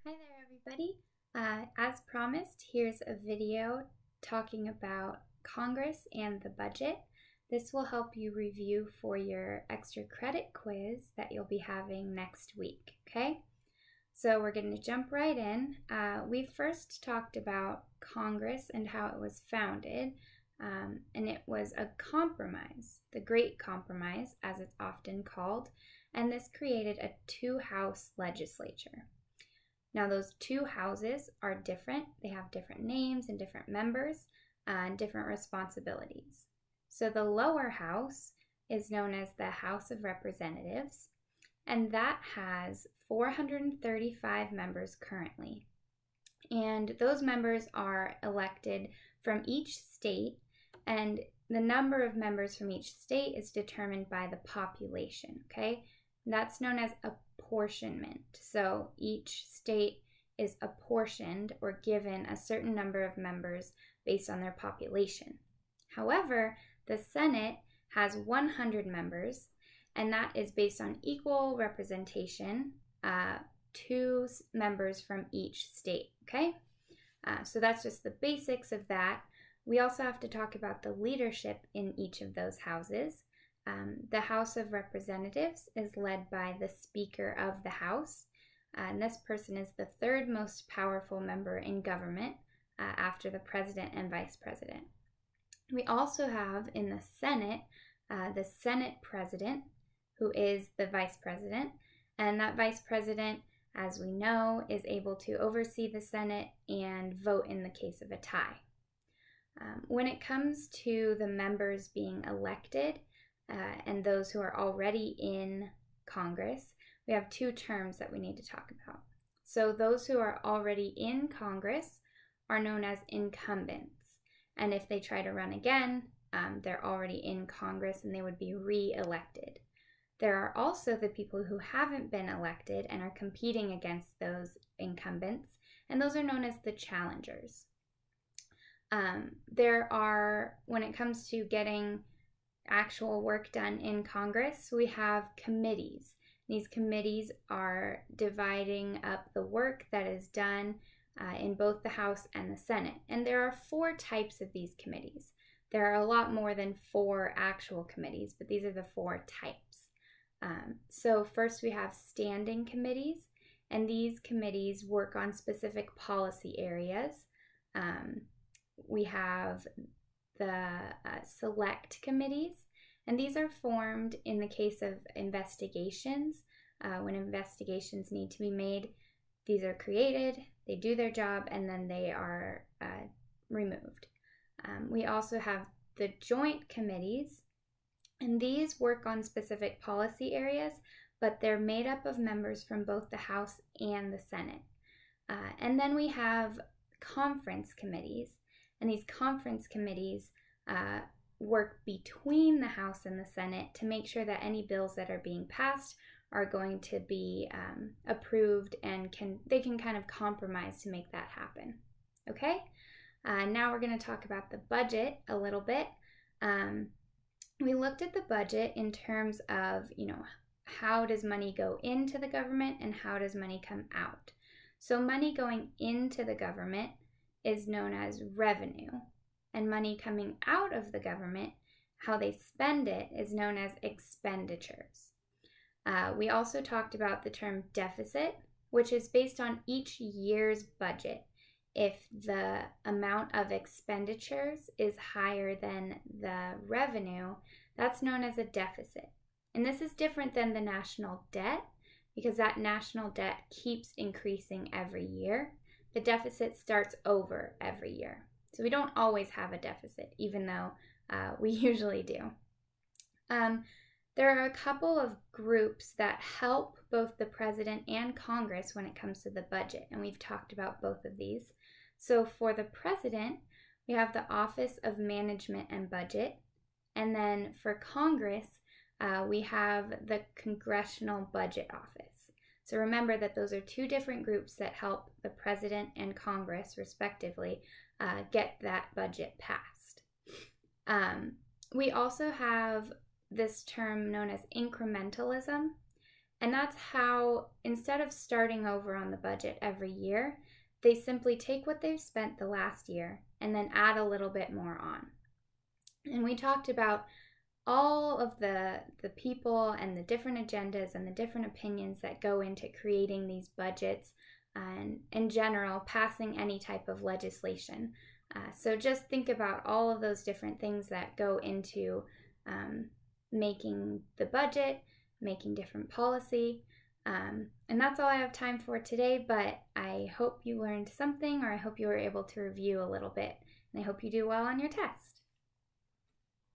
Hi there, everybody. As promised, here's a video talking about Congress and the budget. This will help you review for your extra credit quiz that you'll be having next week, okay? So we're going to jump right in. We first talked about Congress and how it was founded, and it was a compromise, the Great Compromise, as it's often called, and this created a two-house legislature. Now, those two houses are different. They have different names and different members and different responsibilities. So the lower house is known as the House of Representatives, and that has 435 members currently. And those members are elected from each state, and the number of members from each state is determined by the population, okay? That's known as apportionment. So each state is apportioned or given a certain number of members based on their population. However, the Senate has 100 members, and that is based on equal representation, 2 members from each state, okay? So that's just the basics of that. We also have to talk about the leadership in each of those houses. The House of Representatives is led by the Speaker of the House, and this person is the third most powerful member in government after the President and Vice President. We also have in the Senate President, who is the Vice President, and that Vice President, as we know, is able to oversee the Senate and vote in the case of a tie. When it comes to the members being elected, and those who are already in Congress, we have 2 terms that we need to talk about. So those who are already in Congress are known as incumbents. And if they try to run again, they're already in Congress and they would be re-elected. There are also the people who haven't been elected and are competing against those incumbents, and those are known as the challengers. When it comes to getting actual work done in Congress, we have committees. These committees are dividing up the work that is done in both the House and the Senate. And there are 4 types of these committees. There are a lot more than 4 actual committees, but these are the 4 types. So first we have standing committees, and these committees work on specific policy areas. We have the select committees, and these are formed in the case of investigations. When investigations need to be made, these are created, they do their job, and then they are removed. We also have the joint committees, and these work on specific policy areas, but they're made up of members from both the House and the Senate. And then we have conference committees, and these conference committees work between the House and the Senate to make sure that any bills that are being passed are going to be approved, and they can kind of compromise to make that happen. Okay? Now we're going to talk about the budget a little bit. We looked at the budget in terms of, how does money go into the government and how does money come out? So money going into the government is known as revenue, and money coming out of the government, how they spend it, is known as expenditures. We also talked about the term deficit, which is based on each year's budget. If the amount of expenditures is higher than the revenue, that's known as a deficit. And this is different than the national debt, because that national debt keeps increasing every year. The deficit starts over every year. So we don't always have a deficit, even though we usually do. There are a couple of groups that help both the president and Congress when it comes to the budget, and we've talked about both of these. So for the president, we have the Office of Management and Budget, and then for Congress, we have the Congressional Budget Office. So remember that those are 2 different groups that help the president and Congress, respectively, get that budget passed. We also have this term known as incrementalism, And that's how, instead of starting over on the budget every year, they simply take what they've spent the last year and then add a little bit more on. And we talked about all of the people and the different agendas and the different opinions that go into creating these budgets and, in general, passing any type of legislation. So just think about all of those different things that go into making the budget, making different policy. And that's all I have time for today, but I hope you learned something, or I hope you were able to review a little bit, and I hope you do well on your test.